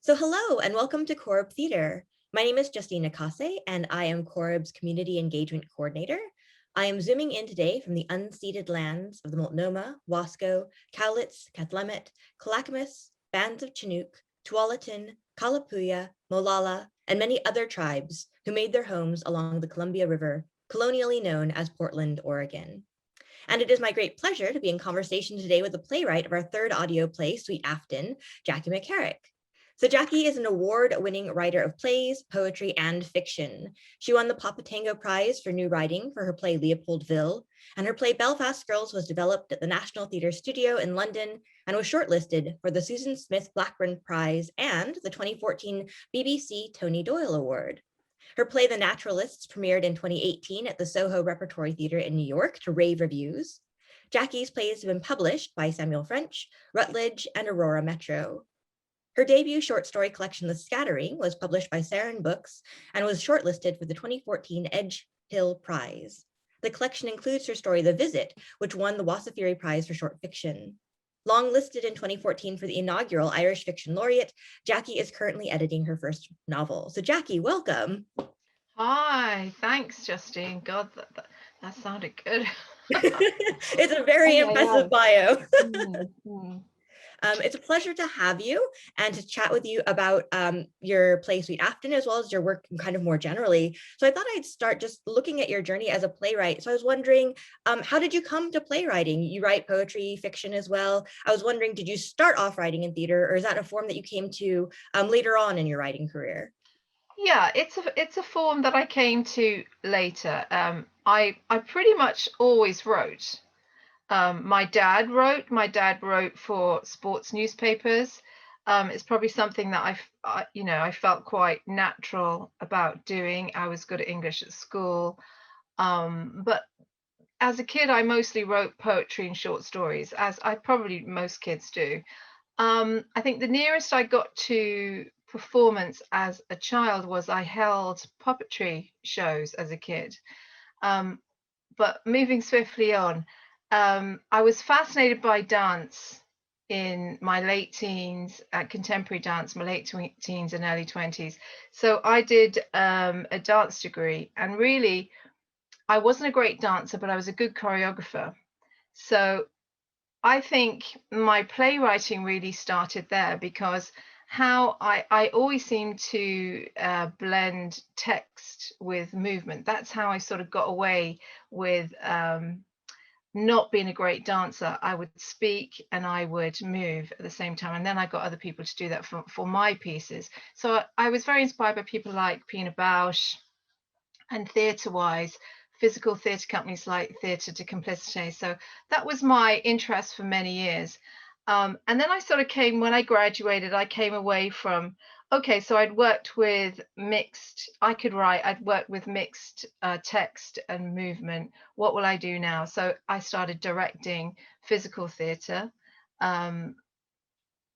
So hello and welcome to Corrib Theatre. My name is Justine Nakase and I am Corrib's Community Engagement Coordinator. I am zooming in today from the unceded lands of the Multnomah, Wasco, Cowlitz, Cathlamet, Clackamas, Bands of Chinook, Tualatin, Kalapuya, Molalla, and many other tribes who made their homes along the Columbia River, colonially known as Portland, Oregon. And it is my great pleasure to be in conversation today with the playwright of our third audio play, Sweet Afton, Jaki McCarrick. So Jaki is an award-winning writer of plays, poetry, and fiction. She won the Papatango Prize for New Writing for her play Leopoldville, and her play Belfast Girls was developed at the National Theatre Studio in London and was shortlisted for the Susan Smith Blackburn Prize and the 2014 BBC Tony Doyle Award. Her play The Naturalists premiered in 2018 at the Soho Repertory Theatre in New York to rave reviews. Jaki's plays have been published by Samuel French, Routledge, and Aurora Metro. Her debut short story collection, The Scattering, was published by Sarin Books and was shortlisted for the 2014 Edge Hill Prize. The collection includes her story, The Visit, which won the Wasafiri Prize for short fiction. Long listed in 2014 for the inaugural Irish Fiction Laureate, Jaki is currently editing her first novel. So Jaki, welcome. Hi, thanks, Justine. God, that sounded good. It's a very Oh, impressive bio. mm. It's a pleasure to have you and to chat with you about your play Sweet Afton, as well as your work kind of more generally. So I thought I'd start just looking at your journey as a playwright. So I was wondering, how did you come to playwriting? You write poetry, fiction as well. I was wondering, did you start off writing in theater, or is that a form that you came to later on in your writing career? Yeah, it's a form that I came to later. I pretty much always wrote. My dad wrote. My dad wrote for sports newspapers. It's probably something that I felt quite natural about doing. I was good at English at school. But as a kid, I mostly wrote poetry and short stories, as I probably most kids do. I think the nearest I got to performance as a child was I held puppetry shows as a kid. Um, but moving swiftly on, I was fascinated by dance in my late teens, contemporary dance, my late teens and early 20s. So I did a dance degree, and really, I wasn't a great dancer, but I was a good choreographer. So I think my playwriting really started there because how I always seem to blend text with movement. That's how I sort of got away with not being a great dancer. I would speak and I would move at the same time. And then I got other people to do that for my pieces. So I was very inspired by people like Pina Bausch, and theatre-wise, physical theatre companies like Theatre de Complicité. So that was my interest for many years. And then I sort of came, when I graduated, I came away from, okay, so I'd worked with mixed, I could write, I'd worked with mixed text and movement. What will I do now? So I started directing physical theatre.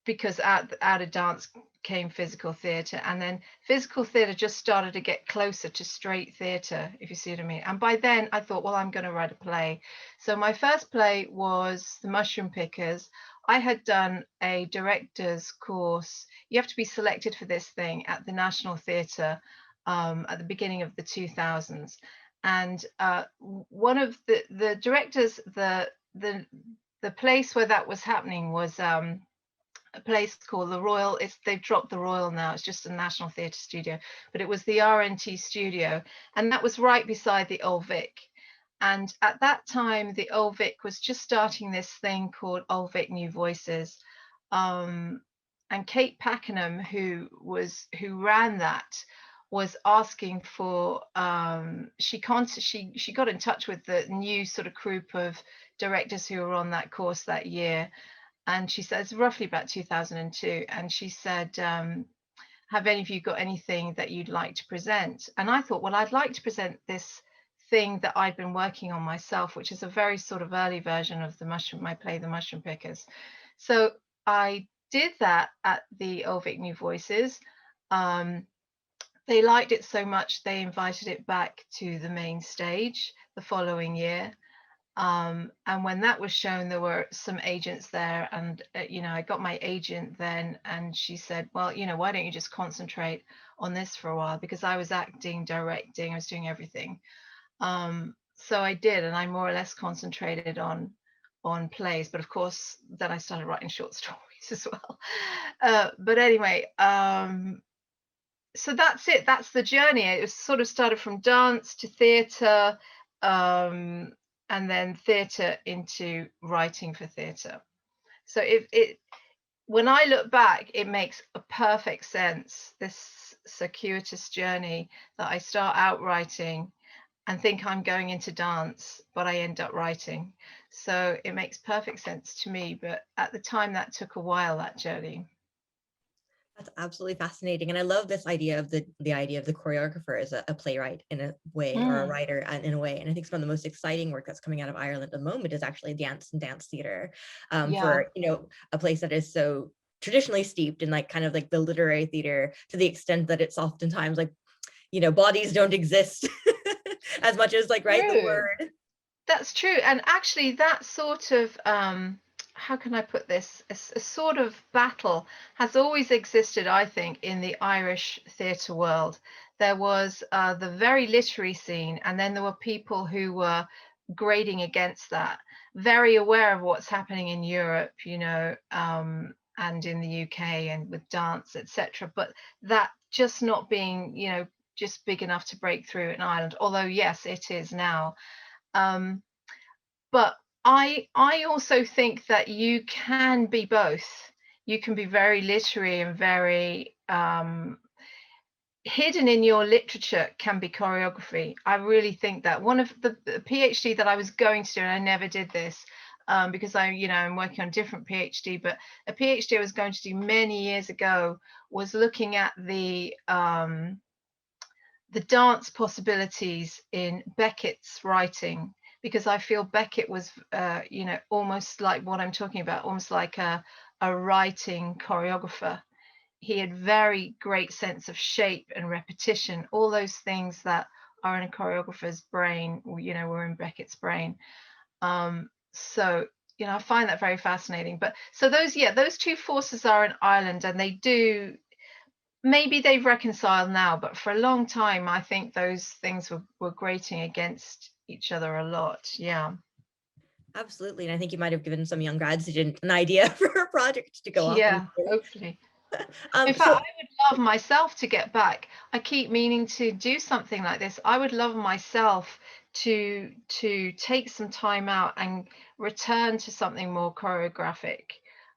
Because out of dance came physical theatre, and then physical theatre just started to get closer to straight theatre, if you see what I mean. And by then I thought, well, I'm going to write a play. So my first play was The Mushroom Pickers. I had done a director's course. You have to be selected for this thing at the National Theatre at the beginning of the 2000s. And one of the directors, the place where that was happening was a place called the Royal. They've dropped the Royal now. It's just a National Theatre studio, but it was the RNT studio, and that was right beside the Old Vic. And at that time, the Old Vic was just starting this thing called Old Vic New Voices. And Kate Pakenham, who ran that, was asking for she got in touch with the new sort of group of directors who were on that course that year, and she says roughly about 2002, and she said, have any of you got anything that you'd like to present? And I thought, well, I'd like to present this thing that I'd been working on myself, which is a very sort of early version of my play, The Mushroom Pickers. So I did that at the Old Vic New Voices. They liked it so much, they invited it back to the main stage the following year. And when that was shown, there were some agents there, and I got my agent then, and she said, well, why don't you just concentrate on this for a while, because I was acting, directing, I was doing everything. So I did, and I more or less concentrated on plays, but of course then I started writing short stories as well. But anyway, so that's it. That's the journey. It was sort of started from dance to theatre, um, and then theatre into writing for theatre. So it when I look back, it makes a perfect sense, this circuitous journey, that I start out writing and think I'm going into dance, but I end up writing. So it makes perfect sense to me. But at the time, that took a while, that journey. That's absolutely fascinating. And I love this idea of the idea of the choreographer as a playwright in a way, or a Mm, writer in a way. And I think some of the most exciting work that's coming out of Ireland at the moment is actually dance and dance theater, yeah. for, a place that is so traditionally steeped in like kind of like the literary theater, to the extent that it's oftentimes like, bodies don't exist as much as like, right, the True. word. That's true. And actually, that sort of, how can I put this? A sort of battle has always existed, I think, in the Irish theatre world. There was the very literary scene, and then there were people who were grading against that, very aware of what's happening in Europe, and in the UK and with dance, etc. But that just not being, just big enough to break through in Ireland, although, yes, it is now. Um, but I also think that you can be both. You can be very literary and very hidden in your literature can be choreography. I really think that one of the PhD that I was going to do, and I never did this, because I'm working on a different PhD, but a PhD I was going to do many years ago was looking at the dance possibilities in Beckett's writing, because I feel Beckett was, almost like what I'm talking about, almost like a writing choreographer. He had very great sense of shape and repetition, all those things that are in a choreographer's brain, were in Beckett's brain. So, I find that very fascinating. But so those two forces are in Ireland, and they do, maybe they've reconciled now, but for a long time, I think those things were grating against each other a lot. Yeah. Absolutely. And I think you might have given some young grad student an idea for a project to go off and Yeah, do. hopefully. In fact, So I would love myself to get back. I keep meaning to do something like this. I would love myself to take some time out and return to something more choreographic,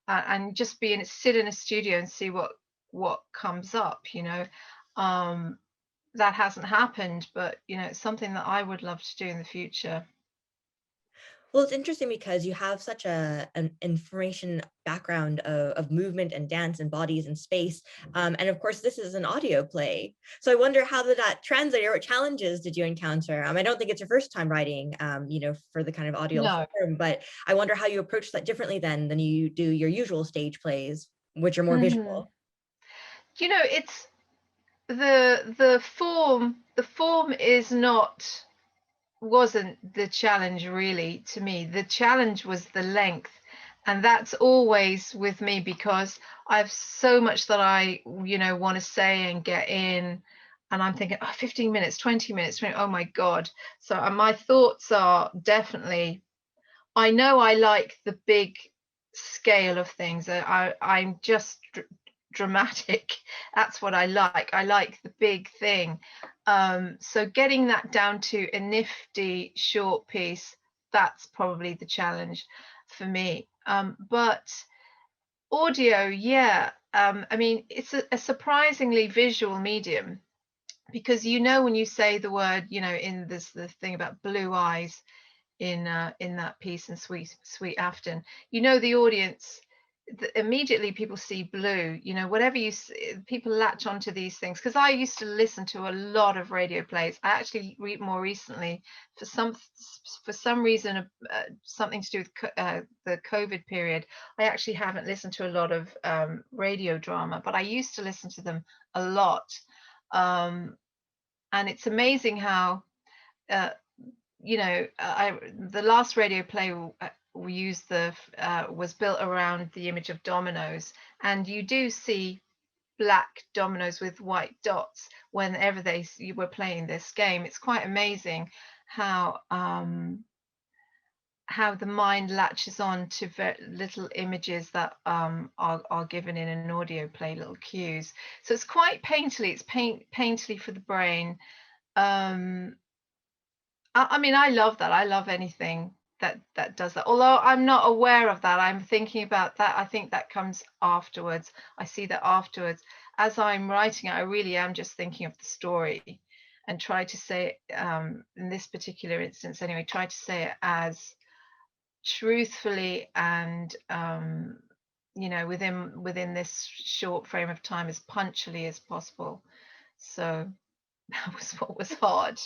and just sit in a studio and see what comes up. Um, that hasn't happened, but it's something that I would love to do in the future. Well, it's interesting because you have such an information background of movement and dance and bodies and space. And of course, this is an audio play. So I wonder, how did that translate, or what challenges did you encounter? I don't think it's your first time writing, for the kind of audio No. form, but I wonder how you approach that differently than you do your usual stage plays, which are more Hmm. visual. It's the form is not wasn't the challenge really to me. The challenge was the length. And that's always with me, because I have so much that I, want to say and get in. And I'm thinking, oh, 15 minutes, 20 minutes, 20, oh my God. So my thoughts are definitely, I know I like the big scale of things. I'm just dramatic. That's what I like. I like the big thing. So getting that down to a nifty short piece, that's probably the challenge for me. But audio, yeah. I mean, it's a surprisingly visual medium, because when you say the word, in this the thing about blue eyes in that piece in Sweet Afton, the audience, immediately people see blue. Whatever people latch onto these things, because I used to listen to a lot of radio plays. I actually read more recently, for some reason, something to do with the COVID period. I actually haven't listened to a lot of radio drama, but I used to listen to them a lot. um, and it's amazing how uh, the last radio play we used was built around the image of dominoes, and you do see black dominoes with white dots whenever you were playing this game. It's quite amazing how the mind latches on to little images that are given in an audio play, little cues. So it's quite painterly. It's painterly for the brain. um I mean, I love that. I love anything that does that. Although I'm not aware of that. I'm thinking about that. I think that comes afterwards. I see that afterwards. As I'm writing it, I really am just thinking of the story and try to say it, in this particular instance anyway, try to say it as truthfully and within this short frame of time, as punctually as possible. So that was what was hard.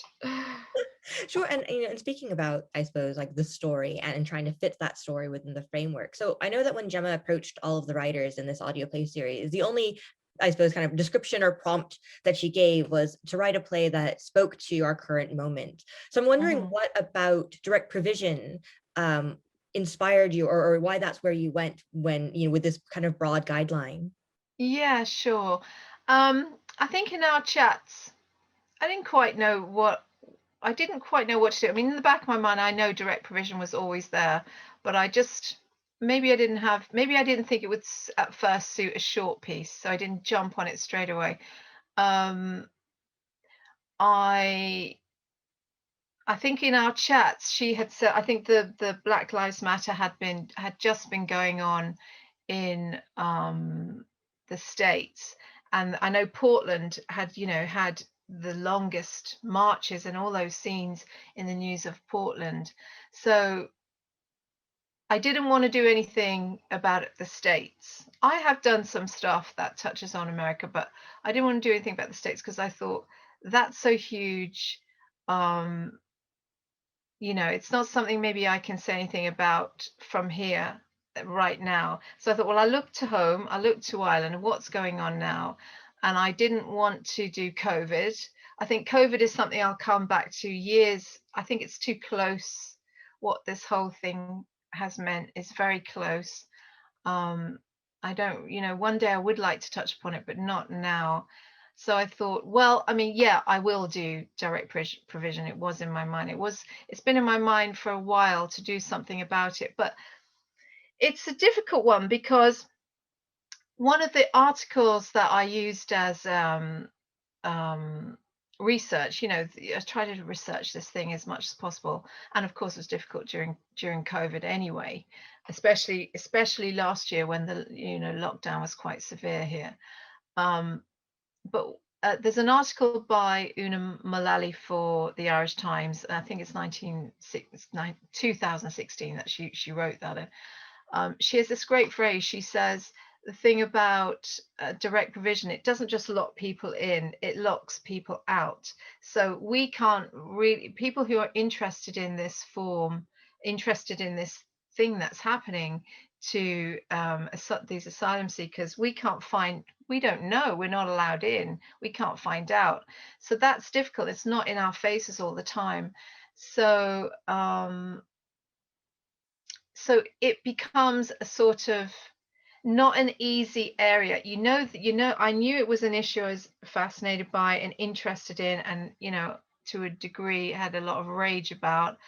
Sure. And and speaking about, I suppose, like the story and trying to fit that story within the framework. So I know that when Gemma approached all of the writers in this audio play series, the only, I suppose, kind of description or prompt that she gave was to write a play that spoke to our current moment. So I'm wondering Mhm. what about direct provision um, inspired you, or why that's where you went when, with this kind of broad guideline. Yeah, sure. I think in our chats, I didn't quite know what I didn't quite know what to do. I mean, in the back of my mind, I know direct provision was always there, but I just maybe I didn't think it would at first suit a short piece, so I didn't jump on it straight away. Um, I I think in our chats, she had said, I think the Black Lives Matter had just been going on in the States. And I know Portland had the longest marches and all those scenes in the news of Portland. So I didn't want to do anything about the States. I have done some stuff that touches on America, but I didn't want to do anything about the States because I thought that's so huge. Um, it's not something maybe I can say anything about from here right now. So I thought, well, I look to home, I look to Ireland, what's going on now? And I didn't want to do COVID. I think COVID is something I'll come back to years. I think it's too close. What this whole thing has meant is very close. Um, I don't, one day I would like to touch upon it, but not now. So I thought, well, I mean, yeah, I will do direct provision. It was in my mind. It's been in my mind for a while to do something about it, but it's a difficult one because one of the articles that I used as um, research, I try to research this thing as much as possible, and of course, it was difficult during COVID anyway, especially last year when the lockdown was quite severe here. But there's an article by Una Mullally for the Irish Times. I think it's 2016 that she wrote that in. She has this great phrase. She says the thing about direct provision, it doesn't just lock people in, it locks people out. So we can't really, people who are interested in this form, interested in this thing that's happening to these asylum seekers, we don't know, we're not allowed in, we can't find out. So that's difficult. It's not in our faces all the time. So so it becomes a sort of not an easy area. I knew it was an issue I was fascinated by and interested in, and to a degree had a lot of rage about.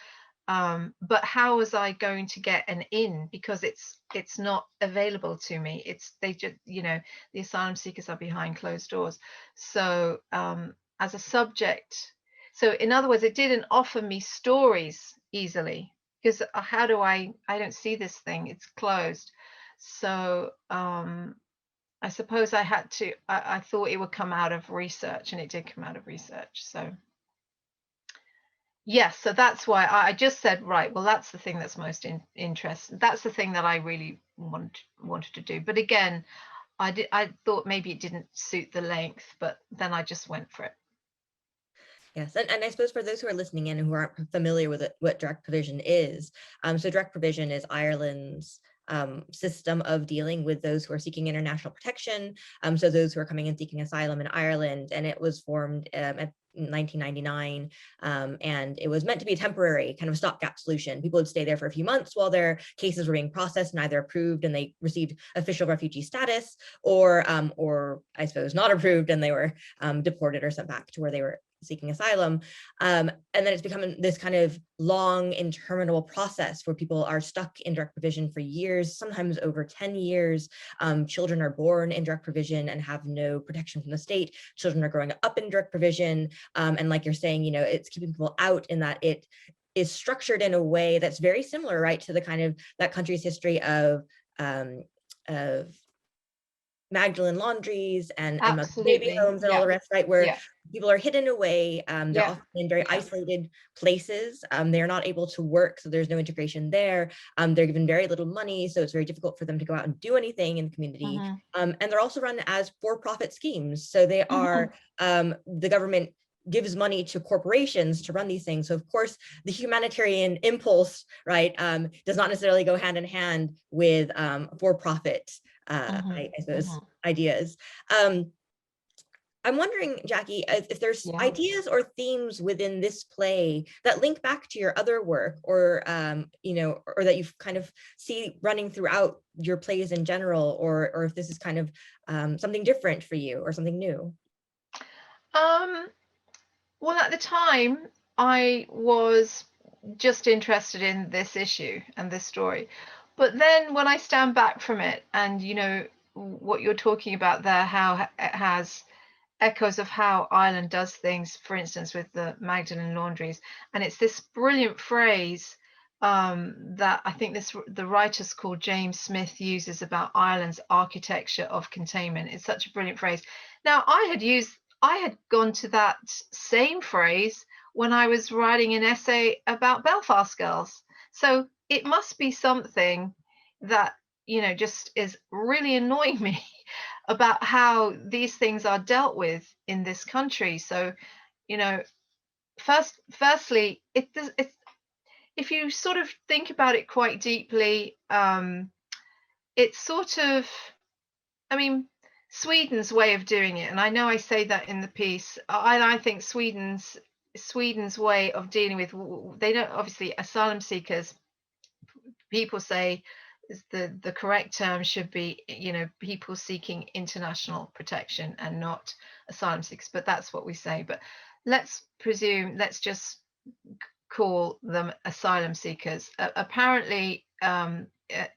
But how was I going to get an in, because it's not available to me. It's they just the asylum seekers are behind closed doors. So as a subject, so in other words, it didn't offer me stories easily, because how do I don't see this thing, it's closed. So I suppose I thought it would come out of research, and it did come out of research. So yes, so that's why I just said, right, well, that's the thing that's most interesting. That's the thing that I really wanted to do. But again, I thought maybe it didn't suit the length, but then I just went for it. Yes, and I suppose for those who are listening in and who aren't familiar with what direct provision is, so direct provision is Ireland's system of dealing with those who are seeking international protection. So those who are coming and seeking asylum in Ireland, and it was formed at 1999, and it was meant to be a temporary kind of stopgap solution. People would stay there for a few months while their cases were being processed and either approved and they received official refugee status, or I suppose not approved and they were deported or sent back to where they were seeking asylum. And then it's become this kind of long, interminable process where people are stuck in direct provision for years, sometimes over 10 years. Children are born in direct provision and have no protection from the state. Children are growing up in direct provision. And like you're saying, it's keeping people out in that it is structured in a way that's very similar, right, to the kind of that country's history of Magdalene laundries and baby Absolutely. homes and all Yeah. the rest, right? Where Yeah. people are hidden away. They're Yeah. often in very Yeah. isolated places. They're not able to work, so there's no integration there. They're given very little money, so it's very difficult for them to go out and do anything in the community. Mm-hmm. And they're also run as for-profit schemes. So they Mm-hmm. are, the government gives money to corporations to run these things. So of course, the humanitarian impulse, right, does not necessarily go hand in hand with for-profit, Mm-hmm. I suppose, Mm-hmm. ideas. I'm wondering, Jackie, if there's Yeah. ideas or themes within this play that link back to your other work, or or that you kind of see running throughout your plays in general, or if this is kind of something different for you or something new. Um, well, at the time, I was just interested in this issue and this story. But then when I stand back from it and, what you're talking about there, how it has echoes of how Ireland does things, for instance, with the Magdalene laundries. And it's this brilliant phrase that I think the writer's called James Smith uses about Ireland's architecture of containment. It's such a brilliant phrase. Now, I had gone to that same phrase when I was writing an essay about Belfast girls. So it must be something that, just is really annoying me about how these things are dealt with in this country. So, you know, firstly, it's if you sort of think about it quite deeply, it's sort of, I mean, Sweden's way of doing it, and I know I say that in the piece. I think Sweden's way of dealing with, they don't, obviously asylum seekers, people say the correct term should be, people seeking international protection and not asylum seekers, but that's what we say. But let's just call them asylum seekers. Apparently,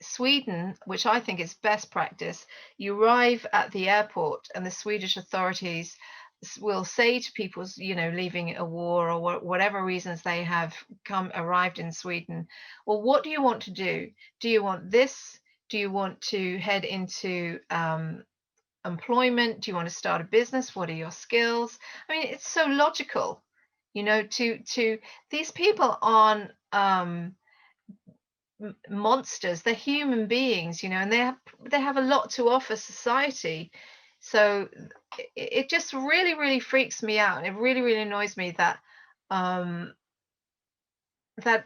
Sweden, which I think is best practice, you arrive at the airport and the Swedish authorities will say to people, leaving a war or whatever reasons they have arrived in Sweden, well, what do you want to do? Do you want this? Do you want to head into employment? Do you want to start a business? What are your skills? I mean, it's so logical, to these people aren't monsters. They're human beings, and they have a lot to offer society. So it just really, really freaks me out, and it really, really annoys me that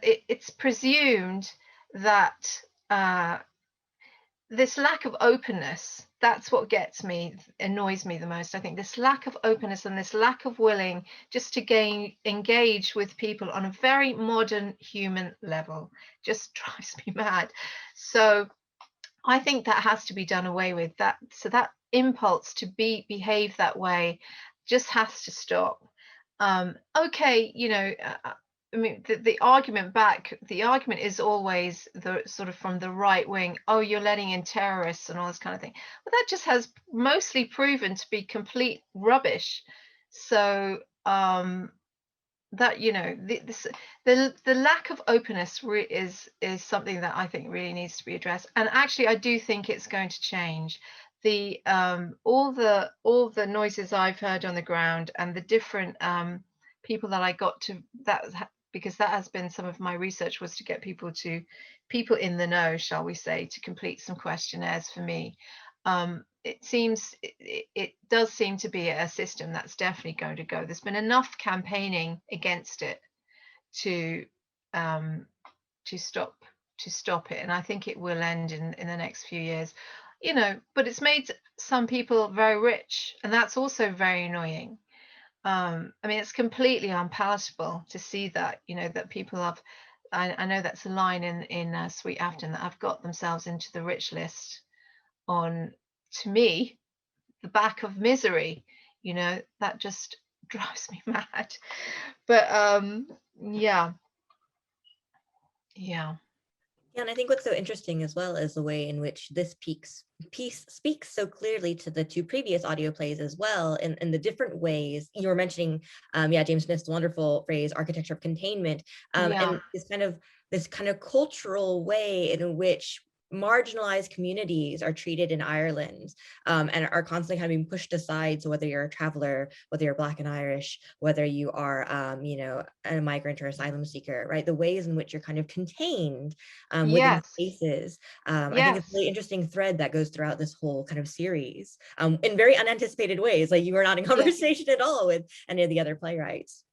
it's presumed that this lack of openness, that's what annoys me the most. I think this lack of openness and this lack of willing just to engage with people on a very modern human level just drives me mad. So I think that has to be done away with. That impulse to behave that way just has to stop. Okay, I mean, the argument is always the sort of from the right wing, oh, you're letting in terrorists and all this kind of thing. But that just has mostly proven to be complete rubbish. So that, the lack of openness is something that I think really needs to be addressed. And actually, I do think it's going to change. The all the noises I've heard on the ground and the different people that I got to, because that has been some of my research, was to get people in the know, shall we say, to complete some questionnaires for me. It does seem to be a system that's definitely going to go. There's been enough campaigning against it to stop stop it, and I think it will end in the next few years. But it's made some people very rich, and that's also very annoying. I mean, it's completely unpalatable to see that, that people have. I know that's a line in Sweet Afton, that have got themselves into the rich list on, to me, the back of misery. That just drives me mad. But yeah, yeah, Yeah, and I think what's so interesting as well is the way in which this piece speaks so clearly to the two previous audio plays as well, in the different ways you were mentioning. Yeah, James Smith's wonderful phrase, architecture of containment, yeah, and this kind of cultural way in which marginalized communities are treated in Ireland, and are constantly kind of being pushed aside. So whether you're a traveler, whether you're Black and Irish, whether you are, a migrant or asylum seeker, right? The ways in which you're kind of contained within yes, spaces. I think it's a really yes, interesting thread that goes throughout this whole kind of series, in very unanticipated ways. Like, you were not in yes, conversation at all with any of the other playwrights.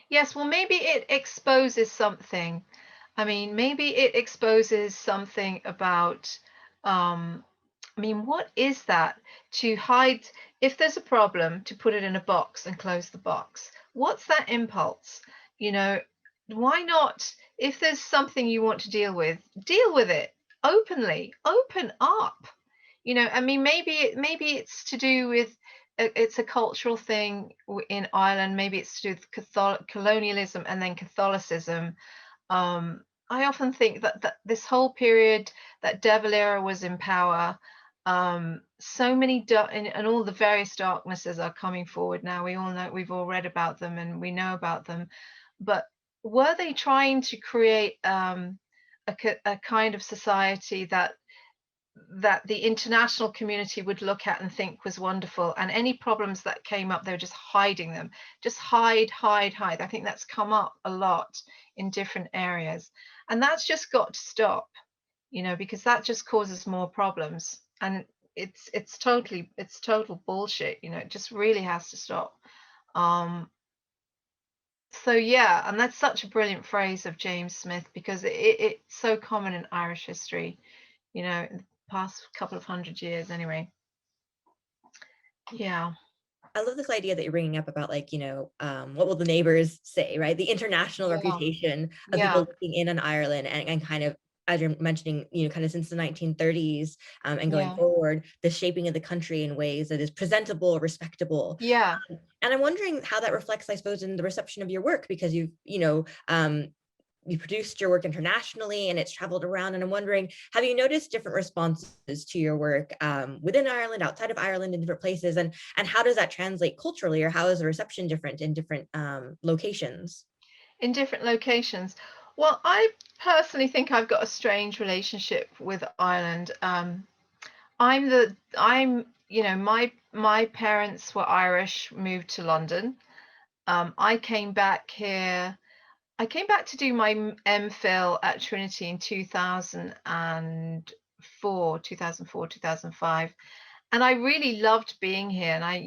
yes. Well, maybe it exposes something. I mean, maybe it exposes something about, um, I mean, what is that? To hide, if there's a problem, to put it in a box and close the box. What's that impulse? You know, why not? If there's something you want to deal with it openly, open up. I mean, maybe it's to do with, it's a cultural thing in Ireland. Maybe it's to do with colonialism and then Catholicism. I often think that this whole period that De Valera was in power, so many and all the various darknesses are coming forward now. We all know, we've all read about them, and we know about them. But were they trying to create, a kind of society that the international community would look at and think was wonderful, and any problems that came up, they were just hiding them, just hide, hide, hide? I think that's come up a lot in different areas, and that's just got to stop, because that just causes more problems, and it's total bullshit. It just really has to stop. Um so yeah, and that's such a brilliant phrase of James Smith, because it's so common in Irish history, in the past couple of 100 years anyway. Yeah. I love this idea that you're bringing up about, like, what will the neighbors say, right? The international Yeah. reputation of people Yeah. living in Ireland, and kind of, as you're mentioning, kind of since the 1930s, and going Yeah. forward, the shaping of the country in ways that is presentable, respectable. Yeah. And I'm wondering how that reflects, I suppose, in the reception of your work, because you produced your work internationally and it's traveled around. And I'm wondering, have you noticed different responses to your work, within Ireland, outside of Ireland, in different places? And how does that translate culturally, or how is the reception different in different locations? In different locations. Well, I personally think I've got a strange relationship with Ireland. My parents were Irish, moved to London. I came back here. I came back to do my MPhil at Trinity in 2004, 2005. And I really loved being here, and I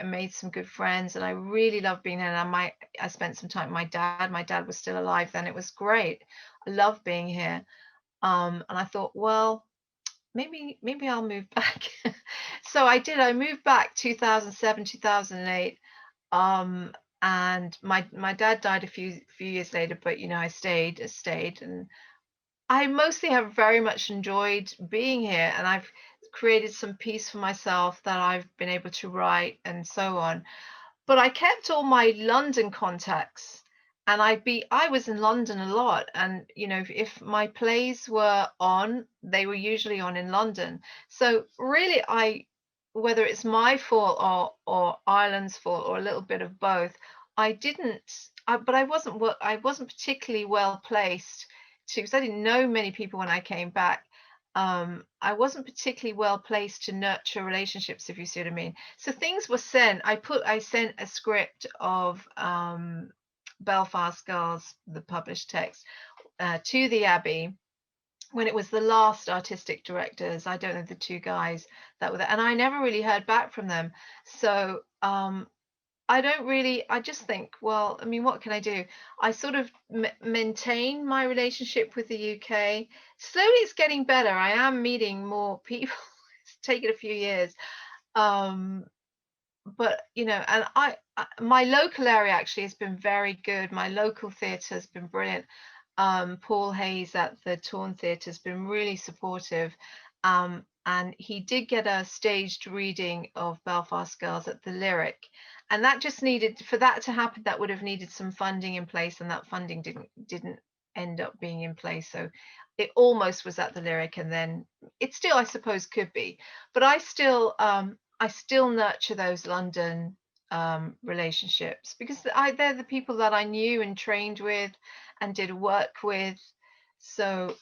made some good friends, and I really loved being here. And I spent some time with my dad. My dad was still alive then. It was great. I loved being here. And I thought, well, maybe I'll move back. So I did. I moved back 2007, 2008. Um, and my dad died a few years later, but I stayed, and I mostly have very much enjoyed being here, and I've created some peace for myself that I've been able to write and so on. But I kept all my London contacts, and I was in London a lot, and if my plays were on, they were usually on in London. So really, whether it's my fault or Ireland's fault, or a little bit of both, I didn't. But I wasn't particularly well placed to, because I didn't know many people when I came back. I wasn't particularly well placed to nurture relationships, if you see what I mean. So things were sent. I sent a script of, Belfast Girls, the published text, to the Abbey when it was the last artistic directors. I don't know, the two guys that were there, and I never really heard back from them. So I just think, well, I mean, what can I do? I sort of maintain my relationship with the UK. Slowly it's getting better. I am meeting more people. It's taken a few years. Um, but and my local area actually has been very good. My local theatre has been brilliant. Paul Hayes at the Torn Theatre has been really supportive. And he did get a staged reading of Belfast Girls at the Lyric, and that just needed for that to happen. That would have needed some funding in place, and that funding didn't end up being in place. So it almost was at the Lyric, and then it still, I suppose, could be. But I still nurture those London relationships because they're the people that I knew and trained with and did work with. So,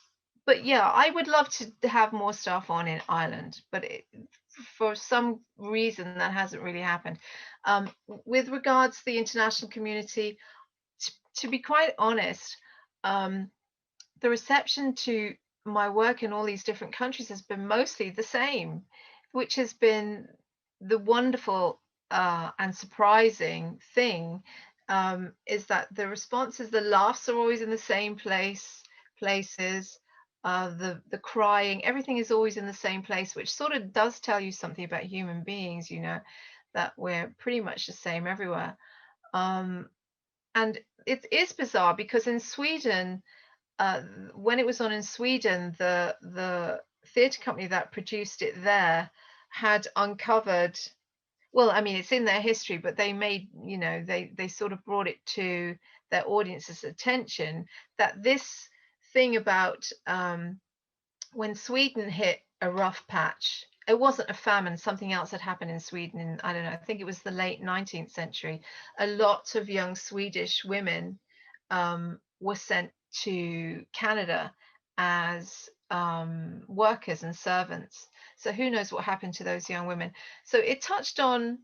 but yeah, I would love to have more stuff on in Ireland, but for some reason that hasn't really happened. With regards to the international community, to be quite honest, um, the reception to my work in all these different countries has been mostly the same, which has been the wonderful and surprising thing, is that the responses, the laughs are always in the same places. The crying, everything is always in the same place, which sort of does tell you something about human beings, that we're pretty much the same everywhere. Um, and it is bizarre because in Sweden, uh, when it was on in Sweden, the theatre company that produced it there had uncovered. Well, I mean, it's in their history, but they made, they sort of brought it to their audience's attention that this thing about when Sweden hit a rough patch. It wasn't a famine, something else had happened in Sweden in, I don't know, I think it was the late 19th century. A lot of young Swedish women were sent to Canada as workers and servants. So who knows what happened to those young women. So it touched on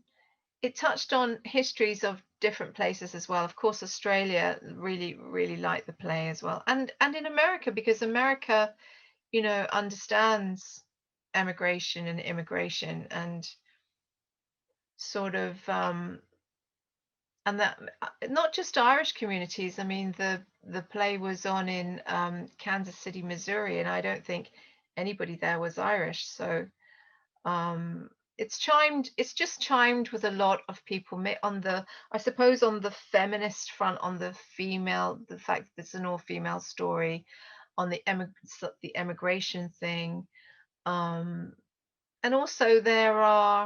histories of different places as well. Of course, Australia really, really liked the play as well. And in America, because America understands emigration and immigration and sort of and that not just Irish communities. I mean, the play was on in Kansas City, Missouri, and I don't think anybody there was Irish. So um, it's just chimed with a lot of people on the, I suppose, on the feminist front, on the female, the fact that it's an all-female story, on the emigration thing. um and also there's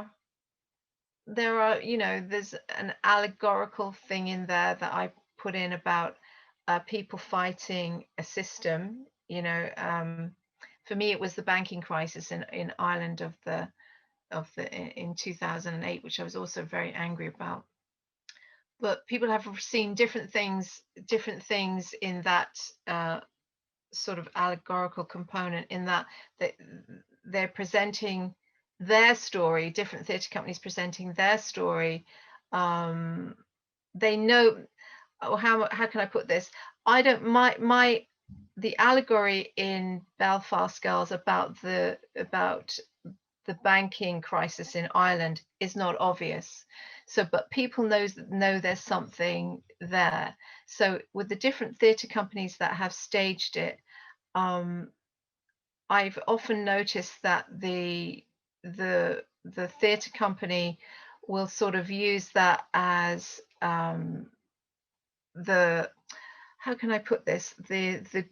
an allegorical thing in there that I put in about people fighting a system. For me it was the banking crisis in Ireland in 2008, which I was also very angry about. But people have seen different things in that sort of allegorical component, in that they, they're presenting their story, different theatre companies presenting their story. um they know, oh, how can I put this? I don't my The allegory in Belfast Girls about the banking crisis in Ireland is not obvious. So, but people know there's something there. So, with the different theatre companies that have staged it, um, I've often noticed that the theatre company will sort of use that as the how can I put this? The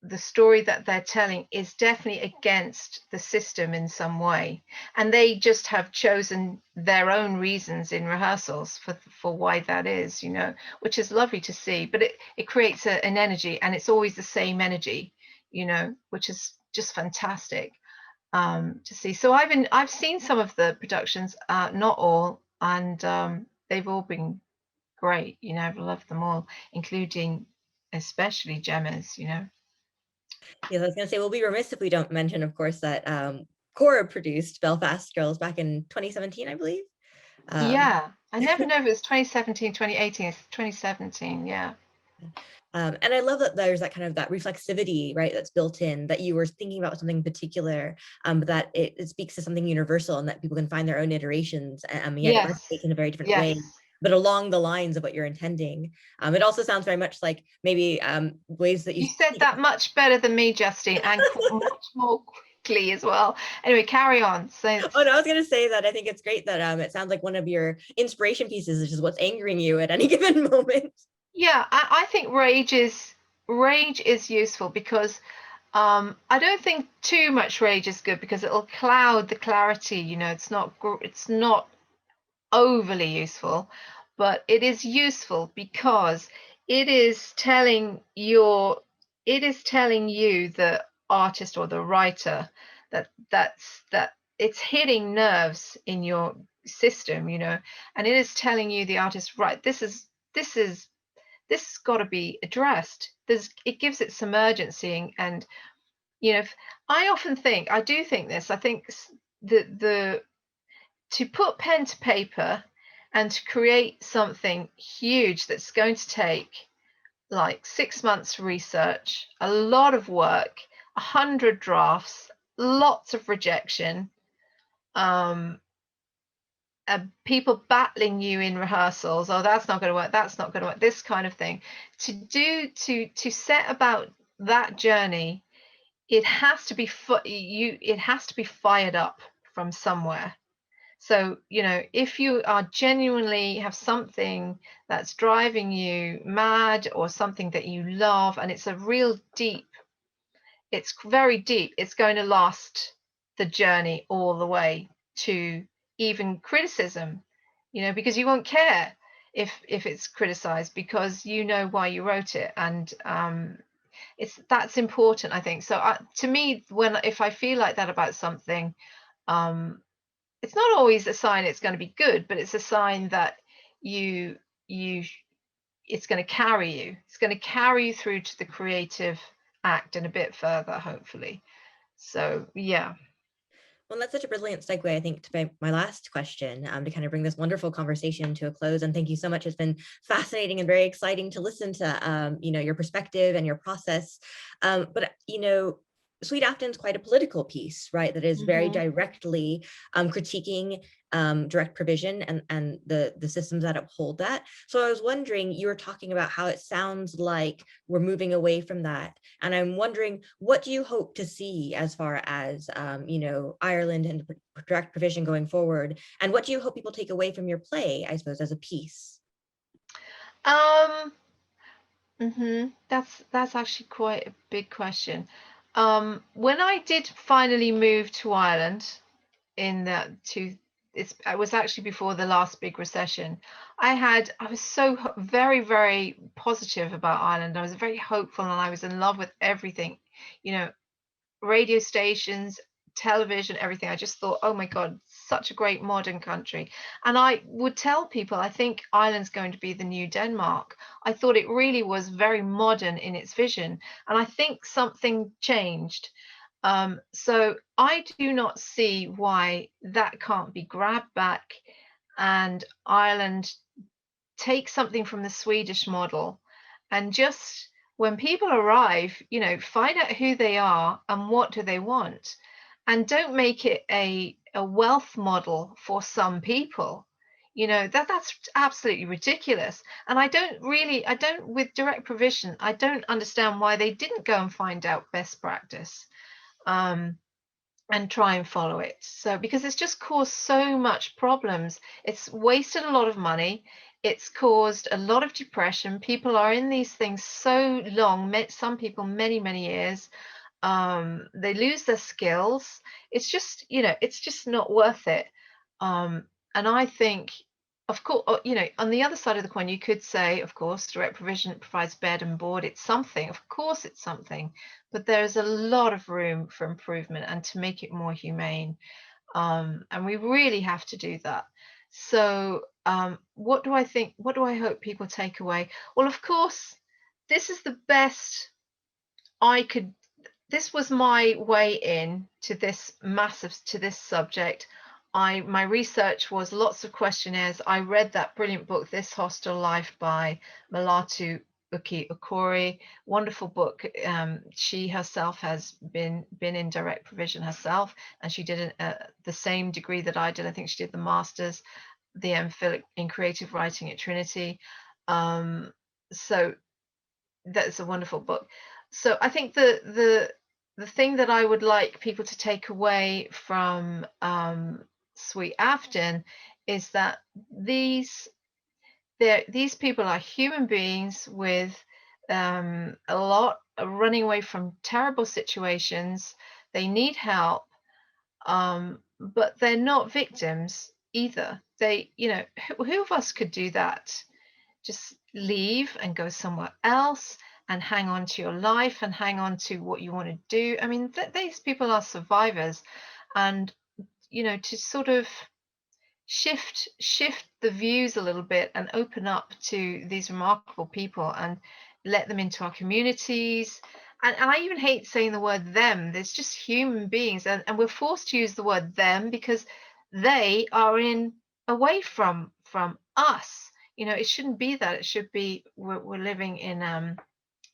the story that they're telling is definitely against the system in some way, and they just have chosen their own reasons in rehearsals for why that is, which is lovely to see. But it creates an energy, and it's always the same energy, which is just fantastic to see. So I've seen some of the productions, not all, and they've all been great. I've loved them all, including especially Gemma's. Yes, I was going to say, we'll be remiss if we don't mention, of course, that Corrib produced Belfast Girls back in 2017, I believe. Yeah, I never know if it's 2017, 2018. It's 2017, yeah. And I love that there's that kind of that reflexivity, right, that's built in, that you were thinking about something particular, but that it speaks to something universal and that people can find their own iterations, yet it Yes, resonates in a very different way, yes. but along the lines of what you're intending. It also sounds very much like maybe ways that you You said see. that much better than me, Justine, and much more quickly as well. Anyway, carry on. So, Oh no, I was gonna say that I think it's great that it sounds like one of your inspiration pieces is just what's angering you at any given moment. yeah, I think rage is useful because I don't think too much rage is good because it'll cloud the clarity. It's not overly useful, but it is useful because it is telling your it is telling you, the artist or the writer, that it's hitting nerves in your system, and it is telling you, the artist, right, this has got to be addressed. It gives it some urgency, and I do think this. I think the to put pen to paper and to create something huge that's going to take like 6 months research, a lot of work, 100 drafts, lots of rejection, um, people battling you in rehearsals. Oh, that's not going to work. That's not going to work. This kind of thing. To set about that journey, it has to be it has to be fired up from somewhere. So, if you are genuinely have something that's driving you mad, or something that you love, and it's very deep, it's going to last the journey all the way to even criticism, because you won't care if it's criticized, because you know why you wrote it. And that's important, I think. So to me, if I feel like that about something, um, it's not always a sign it's going to be good, but it's a sign that you you it's going to carry you. It's going to carry you through to the creative act and a bit further, hopefully. So yeah. Well, that's such a brilliant segue, I think, to my last question, to kind of bring this wonderful conversation to a close. And thank you so much. It's been fascinating and very exciting to listen to, your perspective and your process. But, Sweet Afton's quite a political piece, right? That is very Hmm. directly critiquing direct provision and the systems that uphold that. So I was wondering, you were talking about how it sounds like we're moving away from that. And I'm wondering, what do you hope to see as far as, Ireland and direct provision going forward? And what do you hope people take away from your play, I suppose, as a piece? Um, that's actually quite a big question. When I did finally move to Ireland, in the two it was actually before the last big recession. I was so very, very positive about Ireland. I was very hopeful, and I was in love with everything, you know radio stations, television, everything. I just thought, oh my God, such a great modern country. And I would tell people, I think Ireland's going to be the new Denmark. I thought it really was very modern in its vision. And I think something changed. So I do not see why that can't be grabbed back, and Ireland take something from the Swedish model, and just when people arrive, find out who they are and what do they want, and don't make it a wealth model for some people. That's absolutely ridiculous. And I don't, with direct provision, I don't understand why they didn't go and find out best practice. And try and follow it. So, because it's just caused so much problems. It's wasted a lot of money. It's caused a lot of depression. People are in these things so long, some people many, many years. They lose their skills. It's just not worth it. And I think, of course, on the other side of the coin, you could say, of course, direct provision provides bed and board. It's something. Of course, it's something, but there's a lot of room for improvement and to make it more humane. And we really have to do that. So, what do I think? What do I hope people take away? Well, of course, this is the best I could. This was my way in to this subject. My research was lots of questionnaires. I read that brilliant book, This Hostel Life, by Malatu Uki Okori, wonderful book. She herself has been in direct provision herself, and she did the same degree that I did. I think she did the master's, the MPhil in creative writing at Trinity. So that's a wonderful book. So I think the thing that I would like people to take away from Sweet Afton is that these people are human beings with a lot running away from terrible situations. They need help, but they're not victims either. They, who of us could do that? Just leave and go somewhere else and hang on to your life and hang on to what you want to do. I mean, these people are survivors, and to sort of shift the views a little bit and open up to these remarkable people and let them into our communities. And I even hate saying the word them. There's just human beings, and we're forced to use the word them because they are in away from us. It shouldn't be that. It should be we're living in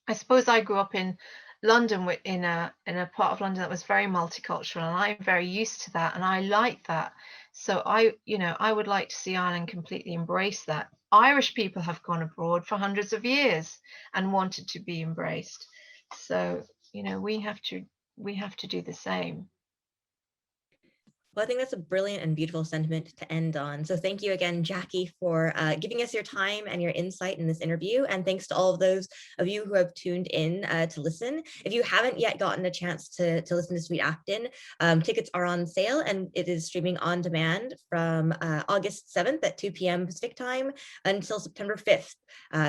I suppose I grew up in London, in a part of London that was very multicultural, and I'm very used to that, and I like that. So I would like to see Ireland completely embrace that. Irish people have gone abroad for hundreds of years and wanted to be embraced. So, we have to do the same. Well, I think that's a brilliant and beautiful sentiment to end on. So thank you again, Jackie, for giving us your time and your insight in this interview. And thanks to all of those of you who have tuned in to listen. If you haven't yet gotten a chance to listen to Sweet Afton, tickets are on sale and it is streaming on demand from August 7th at 2 p.m. Pacific time until September 5th.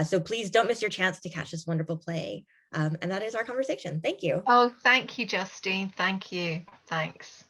So please don't miss your chance to catch this wonderful play. And that is our conversation. Thank you. Oh, thank you, Justine. Thank you. Thanks.